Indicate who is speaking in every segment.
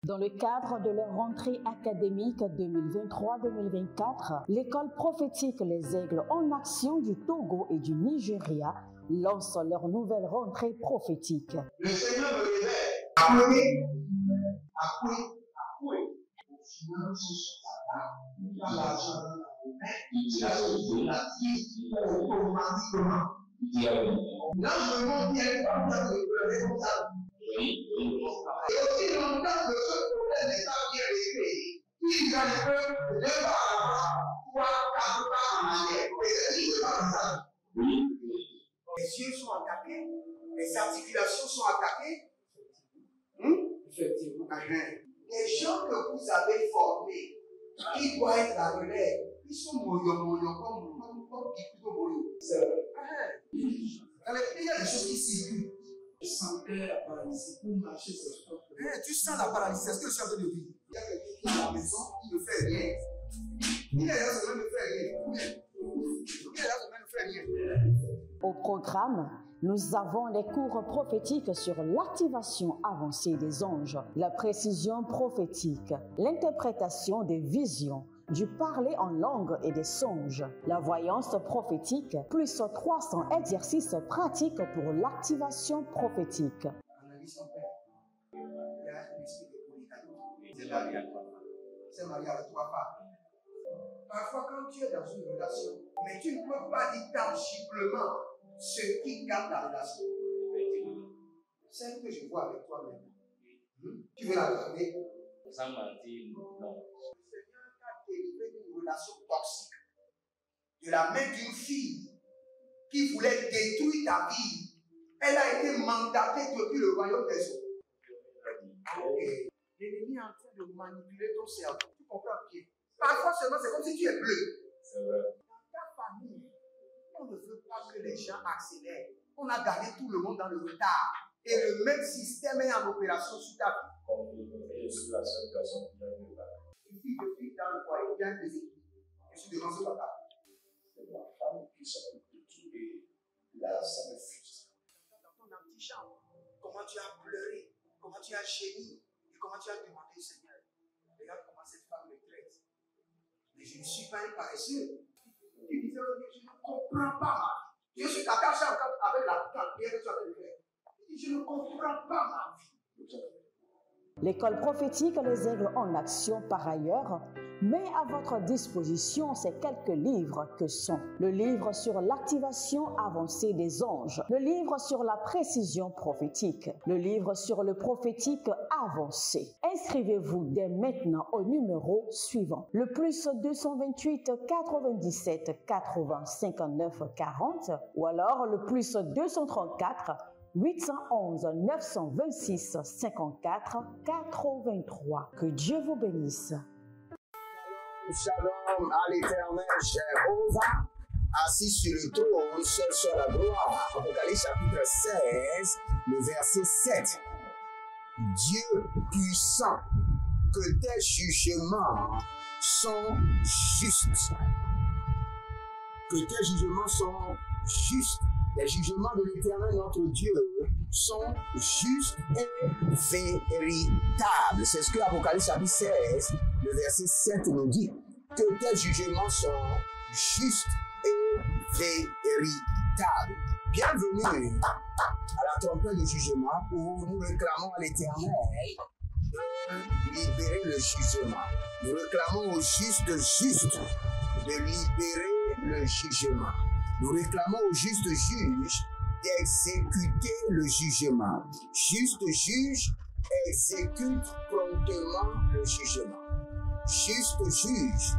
Speaker 1: Dans le cadre de leur rentrée académique 2023-2024, l'école prophétique Les Aigles en Action du Togo et du Nigeria lance leur nouvelle rentrée prophétique.
Speaker 2: Le Seigneur me révèle. Appuyez. Finance, l'argent, automatiquement. Là, je me montre bien comme ça. Et aussi longtemps que ce problème n'est pas bien réglé, ils peuvent deux pas en avant, trois, quatre pas en arrière. Et c'est pas comme ça. Les yeux sont attaqués, les articulations sont attaquées. Effectivement. Les gens que vous avez formés, qui doivent être la relève, ils sont moyons comme plutôt moyons. C'est vrai. Dans les pays, il y a des choses qui circulent. Je sentais la paralysie pour marcher sur le corps. Tu sens la paralysie, c'est ce que je suis en train de dire. Il y a quelqu'un qui est à la maison, qui ne fait rien. Il est là, ça ne fait rien.
Speaker 1: Au programme, nous avons les cours prophétiques sur l'activation avancée des anges, la précision prophétique, l'interprétation des visions, du parler en langue et des songes, la voyance prophétique, plus 300 exercices pratiques pour l'activation prophétique.
Speaker 2: Analyse ton père. Il y a un esprit de polygamie. C'est marié à trois femmes. Parfois, quand tu es dans une relation, mais tu ne peux pas dire tangiblement ce qui garde la relation. Celle que je vois avec toi maintenant. Tu veux la regarder?
Speaker 3: Sans mentir, non.
Speaker 2: Délivré d'une relation toxique de la main d'une fille qui voulait détruire ta vie. Elle a été mandatée depuis le royaume des eaux. L'ennemi est en train de manipuler ton cerveau. Tu comprends bien? Parfois seulement c'est comme si tu es bleu.
Speaker 3: C'est vrai.
Speaker 2: Dans ta famille, on ne veut pas que les gens accélèrent. On a gardé tout le monde dans le retard. Et le même système est en opération sur ta vie.
Speaker 3: Je suis la seule personne qui a vu ça.
Speaker 2: Une fille de fille dans le foyer, il y a des équipes. Je suis devant ce papa.
Speaker 3: C'est ma femme qui s'occupe de tout et là, ça me frustre.
Speaker 2: Dans ton antichambre, comment tu as pleuré, comment tu as gémi et comment tu as demandé au Seigneur. Regarde comment cette femme me traite. Mais je ne suis pas un paresseux. Tu disais, je ne comprends pas ma vie. Je suis attaché encore avec la prière que tu as fait de faire. Je ne comprends pas ma vie.
Speaker 1: L'école prophétique Les Aigles en Action, par ailleurs, met à votre disposition ces quelques livres que sont le livre sur l'activation avancée des anges, le livre sur la précision prophétique, le livre sur le prophétique avancé. Inscrivez-vous dès maintenant au numéro suivant, le plus 228 97 80 59 40 ou alors le plus 234 811 926 54 83. Que Dieu vous bénisse.
Speaker 2: Shalom à l'éternel Jéhovah, assis sur le trône, seul sur la gloire. Apocalypse chapitre 16, le verset 7. Dieu puissant, que tes jugements sont justes. Que tes jugements sont justes. Les jugements de l'Éternel notre Dieu sont justes et véritables. C'est ce que Apocalypse chapitre 16, le verset 7 nous dit. Que tes jugements sont justes et véritables. Bienvenue à la trompette de jugement où nous réclamons à l'Éternel de libérer le jugement. Nous réclamons au juste de libérer le jugement. Nous réclamons au juste juge d'exécuter le jugement. Juste juge exécute promptement le jugement. Juste juge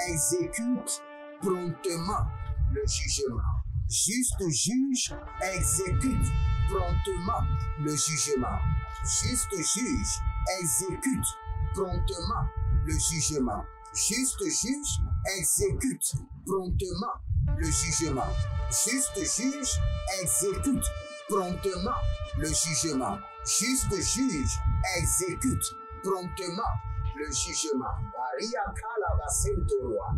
Speaker 2: exécute promptement le jugement. Juste juge exécute promptement le jugement. Juste juge exécute promptement le jugement. Juste juge exécute promptement le jugement. Juste juge exécute promptement le jugement. Juste juge exécute promptement le jugement. Aria Kalabasentoroa.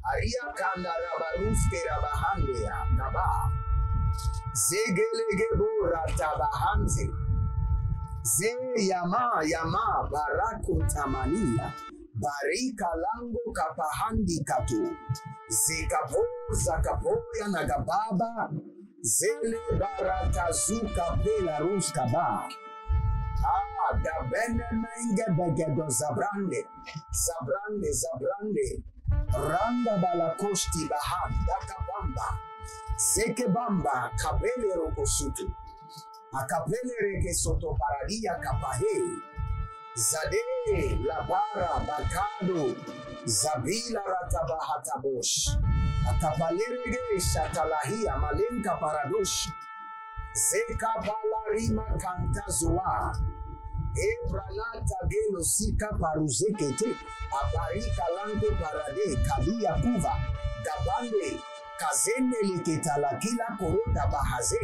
Speaker 2: Aria Kandarabaruske Rabahandea Kaba. Zegelegebo Ratabahanze. Ze yama barakotamania. Barika lango kapahandi katu. Zekapo zakapoya nagababa. Zele baratazuka pela ruskaba. Da bene menge begedo zabrande. Zabrande. Randa balakosti bahanda kabamba. Zeke bamba kabele rokosutu. Akapele reke soto paradia kapahe. Zade labara bakado. Zabila ratabahatabosh. Akapalerege shatalahia malenka paradosh. Zeka balarima kantazua. Ebranata gelo sika paruzekete. Abarika lango parade kabia kuva. Gabande kazene leketala kila korota bahaze.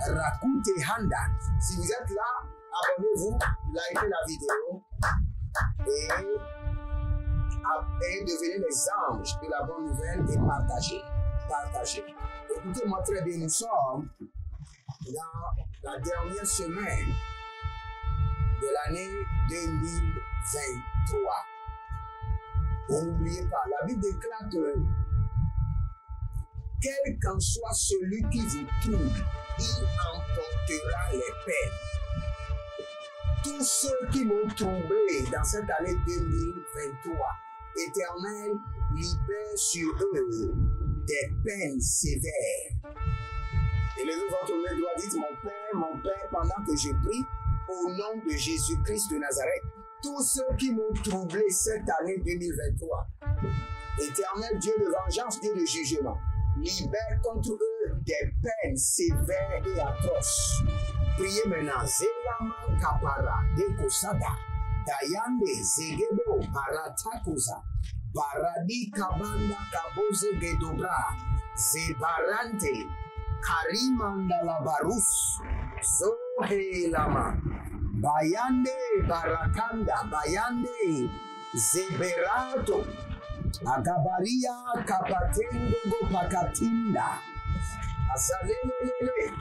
Speaker 2: Rakute handa. Si vous êtes là, abonnez-vous, likez la vidéo et devenez les anges de la bonne nouvelle et partagez. Écoutez-moi très bien, nous sommes dans la dernière semaine de l'année 2023. Et n'oubliez pas, la Bible déclare que quel qu'en soit celui qui vous trouble, il emportera les peines. Tous ceux qui m'ont troublé dans cette année 2023, Éternel, libère sur eux des peines sévères. Et levez votre main droite, dites mon Père, pendant que je prie, au nom de Jésus-Christ de Nazareth, tous ceux qui m'ont troublé cette année 2023, Éternel Dieu de vengeance, Dieu de jugement, libère contre eux des peines sévères et atroces. Priez maintenant. Zelama kapara dekosada. Dayande zegebo baratakosa. Baradi kabanda kaboze gedobra. Zebarante. Karimanda la barus. Zohe lama. Bayande barakanda. Bayande. Zeberato. Agabaria kapatendo go pakatinda. Azalelele.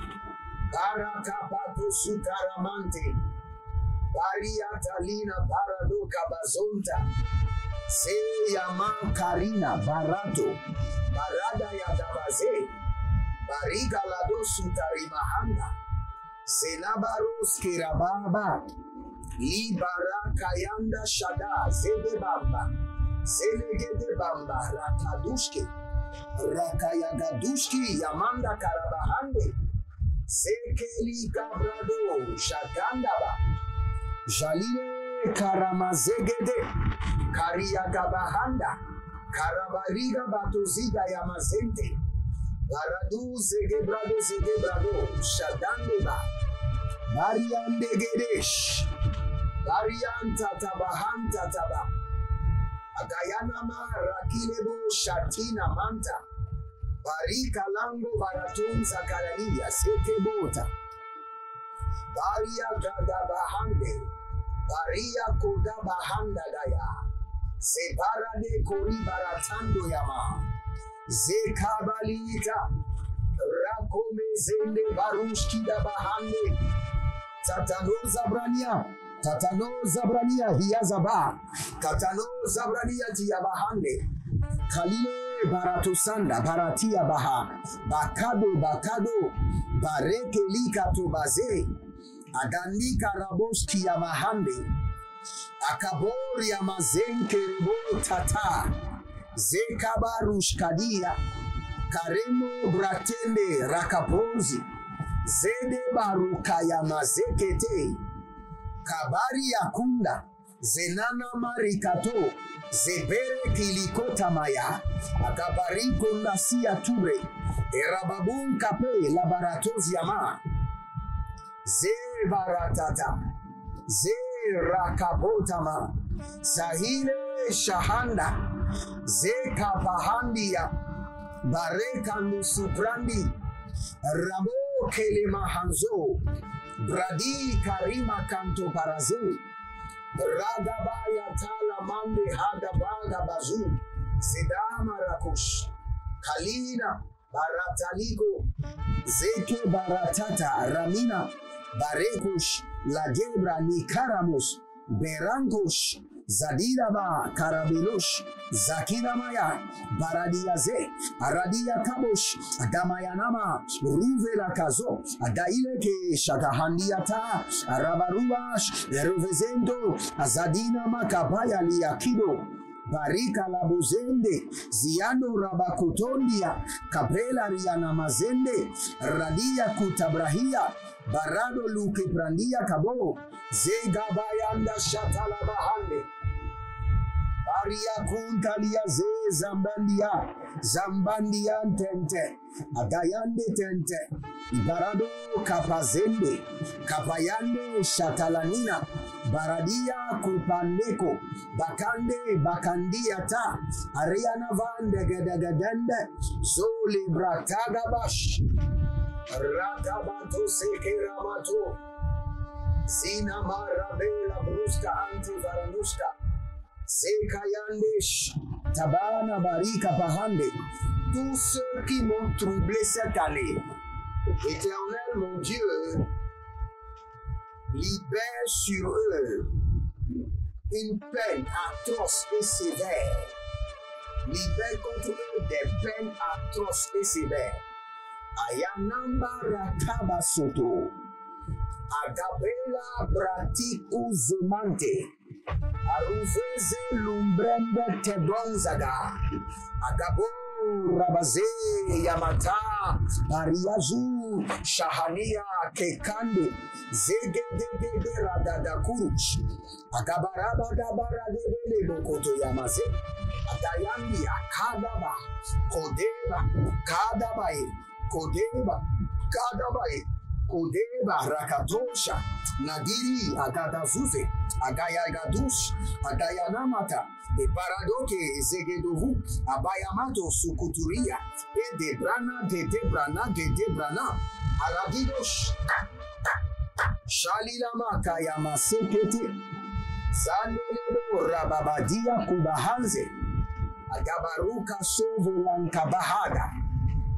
Speaker 2: Barakapato sukaramante. Bariatalina barado kabazonta. Se yaman karina barato. Barada ya dabaze. Bariga lado sutarimahanda. Senabaros kirababa. Libarakayanda shada zedebamba. Zelegede bamba rakadushke. Rakayagadushki yamanda karabahande. Zekeli Gabrado, Shagandaba, Jalile Karamazegede, Kariagabahanda, Karabariga Batoziga Yamazente, Baradu Zegebrado, Shadandeba, Barian Degedesh, Barian Tatabahan Tataba, Agayanama Rakilebo Shatina Manta. Barika lango baratunza karania sekebota. Baria gada bahande. Baria koda bahanda daya. Zebarade kori baratando yama. Zekabalita. Rakome zende barushki da bahande. Tatano zabrania hiyazaba. Katano zabrania tiyabahande. Kalile baratusanda baratia baha bakado bareke lika tubaze adandika raboski ya mahande akabori ya mazenke rebo tata zekabarushkadia karemo bratende rakapozi zede baruka ya mazekete kabari ya kunda zenana marikato zebere kilikota maya akabariko nasia ture erababun kape labaratozi yama zebaratata zerakabotama sahile shahanda zekabahandia bareka nusuprandi rabo kelema hanzo bradi karima kanto paraze Ragabaya tala mande hadabaga bazu Zedama rakush Kalina barataliko Zeke baratata ramina Barekush la gebra ni karamos, berangosh, Zadiraba Karabelosh, Zakina Maya, Baradiaze, Aradia Kabosh, Adamayanama, Ruvela Kazo, Adaileke, Shagahandiata, Arabaruash, Erovezendo, Azadina Makabaya Liakido, Barika Labuzende, Ziano Rabakutondia, Capela Riana Mazende, Radia Kutabrahia, Barado Luke Prandia Kabo, Zegabayanda Shatalabahande. Aria kuntalia ze zambandia tente, adayande tente, barado kapazende, kapayande shatalanina, baradia kupandeko, bakandia ta, ariana vande gedagadende, zoli bratagabash, ratabato seke ramato, zina marabela bruska antivaranuska, Zekayandesh, Tabana Barika Pahande, tous ceux qui m'ont troublé cette année, Éternel mon Dieu, libère sur eux une peine atroce et sévère. Libère contre eux des peines atroces et sévères. Ayanamba Rakaba Soto, Agabela Bratiku Zemante. Aruveze lumbrembe tebronzaga Agabo rabaze yamata Ariazu shahania kekande Zegedegede radadakuruch Agabaraba dabaradebele bokoto yamaze Adayandi akadaba Kodeba Kodeba rakatosha Nagiri agadazuze Agaya gadush Agayanamata de paradoke zegedovu Abayamato sukuturia de debrana Aragidosh Shalilama kayama sekete Zandelelo rababadia kubahanze Agabaruka sovolankabahada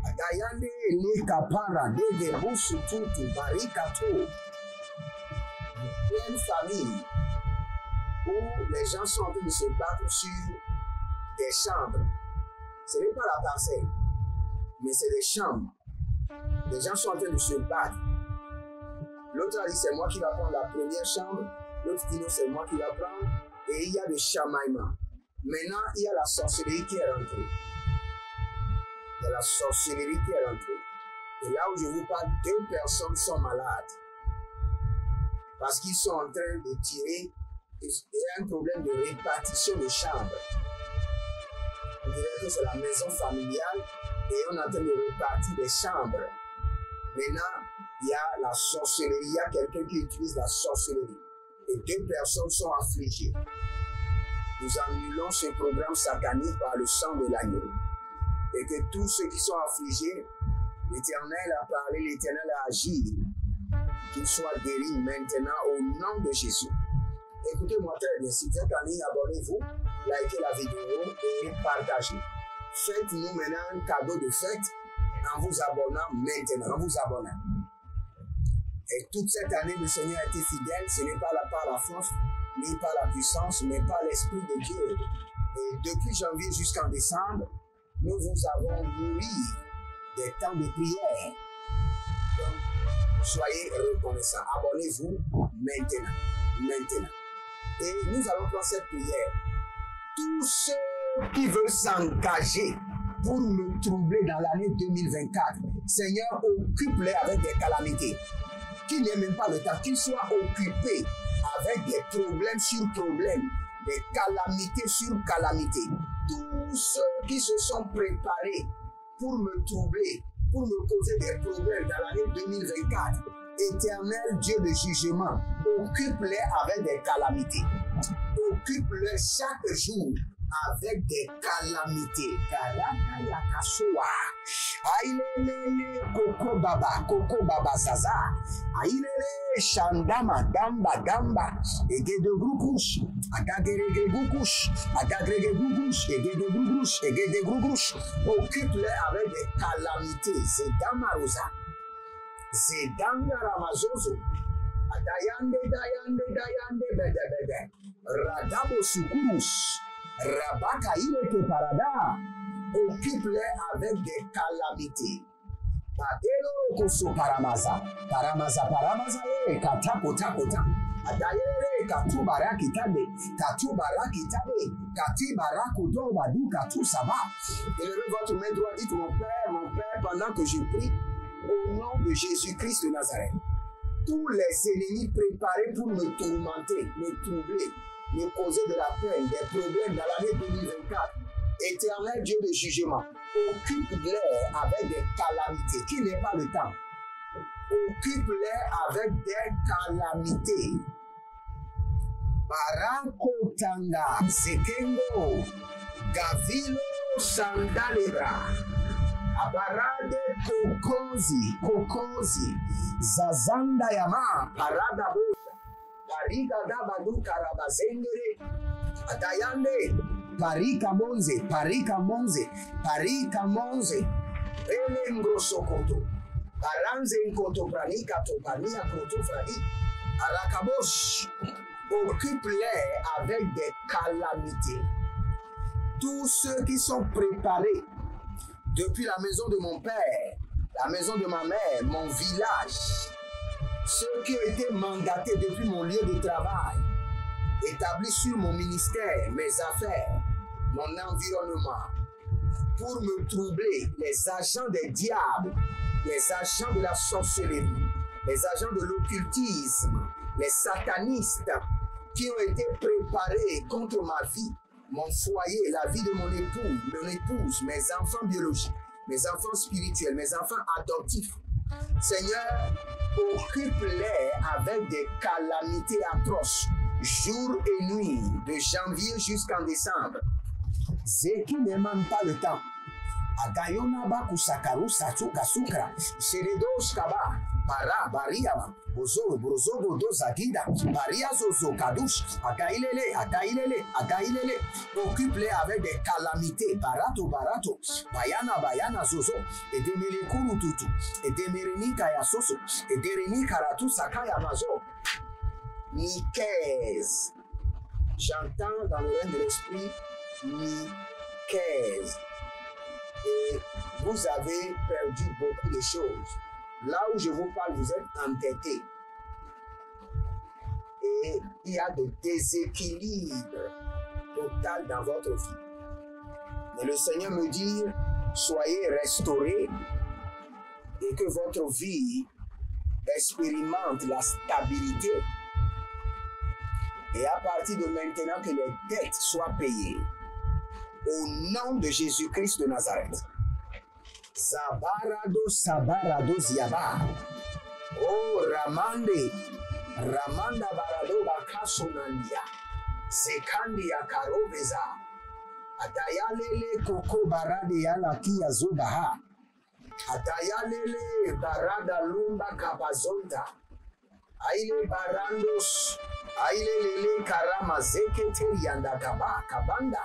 Speaker 2: Agayande le kapara de busu tutu barikato. Une famille où les gens sont en train de se battre sur des chambres. Ce n'est pas la parcelle, mais c'est des chambres. Les gens sont en train de se battre. L'autre a dit c'est moi qui vais prendre la première chambre, l'autre dit non c'est moi qui vais prendre, et il y a des chamaillements. Maintenant il y a la sorcellerie qui est rentrée. Il y a la sorcellerie qui est rentrée. Et là où je vous parle, 2 personnes sont malades. Parce qu'ils sont en train de tirer, il y a un problème de répartition de chambres. On dirait que c'est la maison familiale et on est en train de répartir des chambres. Maintenant, il y a la sorcellerie, il y a quelqu'un qui utilise la sorcellerie. Et 2 personnes sont affligées. Nous annulons ce programme satanique par le sang de l'agneau. Et que tous ceux qui sont affligés, l'Éternel a parlé, l'Éternel a agi. Qu'ils soient guéris maintenant au nom de Jésus. Écoutez-moi très bien. Si vous êtes en ligne, abonnez-vous, likez la vidéo et partagez. Faites-nous maintenant un cadeau de fête en vous abonnant maintenant, en vous abonnant. Et toute cette année, le Seigneur a été fidèle. Ce n'est pas par la force, ni par la puissance, mais par l'Esprit de Dieu. Et depuis janvier jusqu'en décembre, nous vous avons nourri des temps de prière. Donc, soyez reconnaissants. Abonnez-vous maintenant. Et nous allons prendre cette prière. Tous ceux qui veulent s'engager pour me troubler dans l'année 2024, Seigneur, occupe-les avec des calamités. Qu'ils n'aient même pas le temps, qu'ils soient occupés avec des problèmes sur problèmes, des calamités sur calamités. Tous ceux qui se sont préparés pour me troubler, pour me causer des problèmes dans l'année 2024, Éternel Dieu de jugement, occupe-les avec des calamités. Occupe-les chaque jour avec des calamités. Aïlele Koko Baba Zaza. Aïlele Shandama Gamba. Egede Grugush. Agagrege Gugush. Egede Grugush. Occupe-les avec des calamités. Zedama Rosa. Zedanga Ramazozo. Dayande, dayande, dayande, bede, bede. Radabo sukurus. Rabaka ileke parada. Occupe-les avec des calamités. Padelo koso paramaza. Paramaza, paramaza, kata, kota, kota. Adayere, katu baraki tabe. Katu baraki tabe. Kati barako do badu, katu saba. Élevez votre main droite, dites mon Père, pendant que je prie, au nom de Jésus-Christ de Nazareth. Tous les ennemis préparés pour me tourmenter, me troubler, me causer de la peine, des problèmes dans l'année 2024. Éternel Dieu de jugement, occupe-les avec des calamités, qui n'est pas le temps. Occupe-les avec des calamités. Barakotanga, Sekengo, Gavilo, Sandalera, Abarade, Kokozi, Zazanda Yama, Parada Bosha, Pariga Dabadu Karabazengere, Atayande, Parika Monze, Elengro Sokoto, Paranze Nkoto Pranika Topania Koto Fradi, Arakabosh, occupe-les avec des calamités. Tous ceux qui sont préparés depuis la maison de mon père, la maison de ma mère, mon village, ceux qui ont été mandatés depuis mon lieu de travail, établis sur mon ministère, mes affaires, mon environnement, pour me troubler, les agents des diables, les agents de la sorcellerie, les agents de l'occultisme, les satanistes qui ont été préparés contre ma vie, mon foyer, la vie de mon épouse, mes enfants biologiques, mes enfants spirituels, mes enfants adoptifs. Seigneur, occupe-les avec des calamités atroces, jour et nuit, de janvier jusqu'en décembre. C'est qui ne manque pas le temps. Agayona bakusakaru satuka sukra, sheredos kaba, bara bariama, bozo brozo dozagida, baria zozo kadush, agailele. Occupe-les avec des calamités, barato, bayana zozo, et demele kurututu, et demereni kaya soso, et dereni karatu sakaya mazo. Nicaise. J'entends dans le règne de l'esprit Nicaise. Et vous avez perdu beaucoup de choses. Là où je vous parle, vous êtes entêtés. Et il y a de déséquilibre total dans votre vie. Mais le Seigneur me dit, soyez restaurés et que votre vie expérimente la stabilité. Et à partir de maintenant, que les dettes soient payées. Au nom de Jésus-Christ de Nazareth. Sabarado ziaba. Oh Ramanda barado bakasonandia. Sekandia karoveza. Atayalele koko barade yalaki azubaha. Atayalele barada lumba kabazonta. Aile barandos. Aile lele karama zekete yanda kabanda.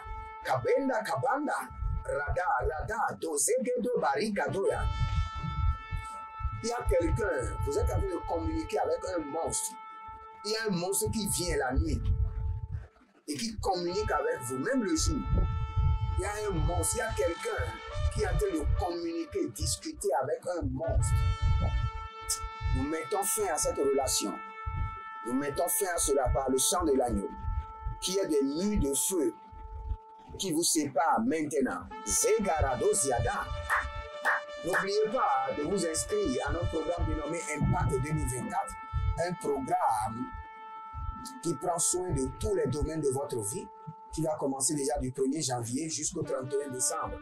Speaker 2: Kabanda, rada, dozegedo barika doya. Il y a quelqu'un, vous êtes en train de communiquer avec un monstre. Il y a un monstre qui vient la nuit et qui communique avec vous, même le jour. Il y a un monstre, il y a quelqu'un qui est en train de communiquer, discuter avec un monstre. Nous mettons fin à cette relation. Nous mettons fin à cela par le sang de l'agneau, qui est des murs de feu qui vous sépare maintenant. Zegarado Ziada. N'oubliez pas de vous inscrire à notre programme dénommé Impact 2024, un programme qui prend soin de tous les domaines de votre vie, qui va commencer déjà du 1er janvier jusqu'au 31 décembre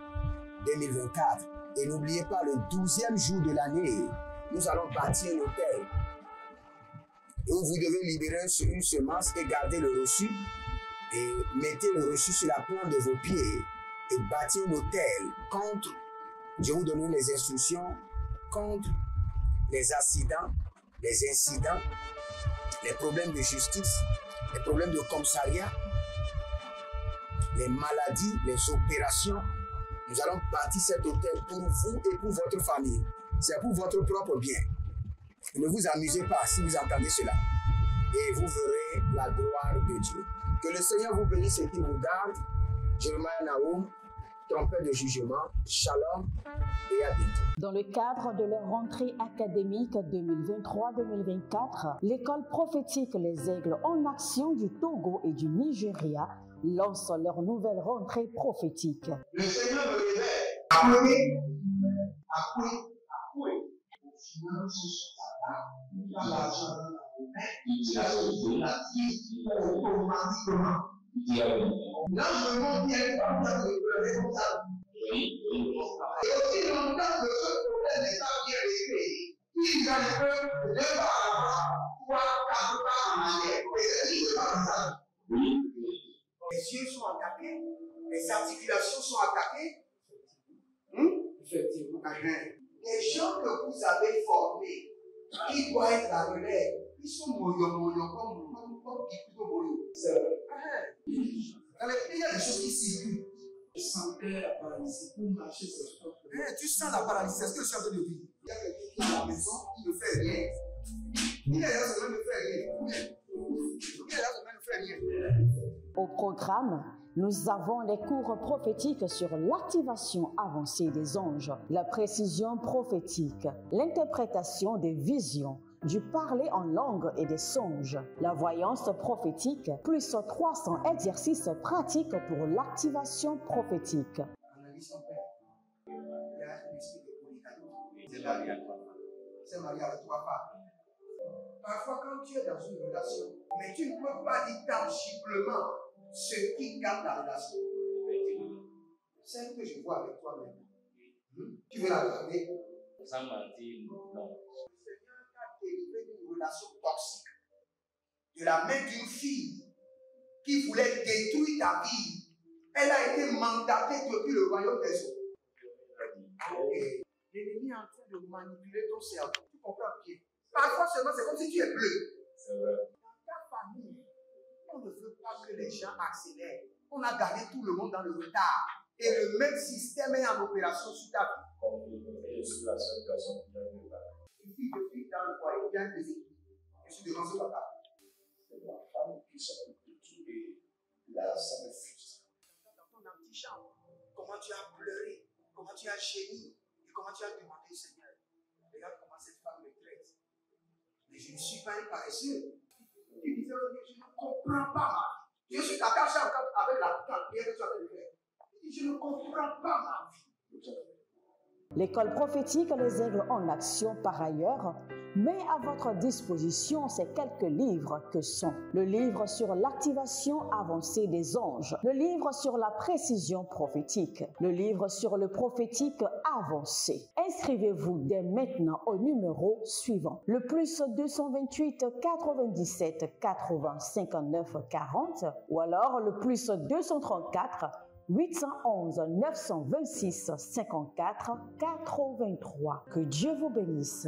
Speaker 2: 2024. Et n'oubliez pas, le 12e jour de l'année, nous allons bâtir un hôtel où vous devez libérer une semence et garder le reçu. Et mettez le reçu sur la plante de vos pieds et bâtir un hôtel contre, je vous donne les instructions, contre les accidents, les incidents, les problèmes de justice, les problèmes de commissariat, les maladies, les opérations. Nous allons bâtir cet hôtel pour vous et pour votre famille. C'est pour votre propre bien. Ne vous amusez pas si vous entendez cela. et vous verrez la gloire de Dieu. Que le Seigneur vous bénisse et qu'il vous garde. Jeremiah Nahum, trompette de jugement, shalom et à bientôt.
Speaker 1: Dans le cadre de leur rentrée académique 2023-2024, l'école prophétique Les Aigles en Action du Togo et du Nigeria lance leur nouvelle rentrée prophétique.
Speaker 3: Le Seigneur me révèle. Appelez. Il a l'argent dans la main. Il a la vie automatiquement. Là, je me montre qu'il y a une femme qui a pleurer comme ça. Et aussi longtemps que ce problème n'est pas bien réglé, il y a le peuple de par avant, 3, 4 pas en arrière. Et c'est ce qui se passe ça. Les yeux sont attaqués, les articulations sont attaquées. Effectivement. Les gens que vous avez formés, qui doivent être la relève, ils sont moyons comme plutôt moyons. C'est vrai. Dans les pays, il y a des choses qui circulent. Je sentais la paralysie pour marcher sur le corps. Tu sens la paralysie, c'est ce que je suis en train de dire. Il y a quelqu'un qui est à la maison, qui ne fait rien. Il y a des gens qui ne fait rien.
Speaker 1: Au programme, nous avons les cours prophétiques sur l'activation avancée des anges, la précision prophétique, l'interprétation des visions, du parler en langue et des songes, la voyance prophétique, plus 300 exercices pratiques pour l'activation prophétique.
Speaker 3: C'est marié avec 3 femmes. Parfois, quand tu es dans une relation, mais tu ne peux pas dire tangiblement ce qui garde la relation. Celle que je vois avec toi maintenant. Tu veux la garder?
Speaker 4: Sans mentir, non.
Speaker 3: Délivré d'une relation toxique de la main d'une fille qui voulait détruire ta vie. Elle a été mandatée depuis le royaume des eaux. L'ennemi est en train de manipuler ton cerveau. Tu comprends bien? Parfois seulement, c'est comme si tu es bleu.
Speaker 4: C'est vrai.
Speaker 3: Dans ta famille, on ne veut pas que les gens accélèrent. On a gardé tout le monde dans le retard. Et le même système est en opération sur ta vie.
Speaker 4: Je suis la seule personne qui a vu ça.
Speaker 3: Une fille de fille dans le foyer, bien déséquilibrée. Je suis devant ce papa.
Speaker 2: C'est ma femme qui s'occupe de tout et là, ça me frustre.
Speaker 3: Dans ton antichambre, comment tu as pleuré, comment tu as gémi, et comment tu as demandé au Seigneur. Regarde comment cette femme me traite. Mais je ne suis pas un paresseux. Tu disais, je ne comprends pas ma vie. Je suis attaché encore avec la prière que tu as fait de faire. Je ne comprends pas ma vie.
Speaker 1: L'école prophétique Les Aigles en Action, par ailleurs, met à votre disposition ces quelques livres que sont le livre sur l'activation avancée des anges, le livre sur la précision prophétique, le livre sur le prophétique avancé. Inscrivez-vous dès maintenant au numéro suivant, le plus 228 97 80 59 40 ou alors le plus 234 811 926 54 83. Que Dieu vous bénisse.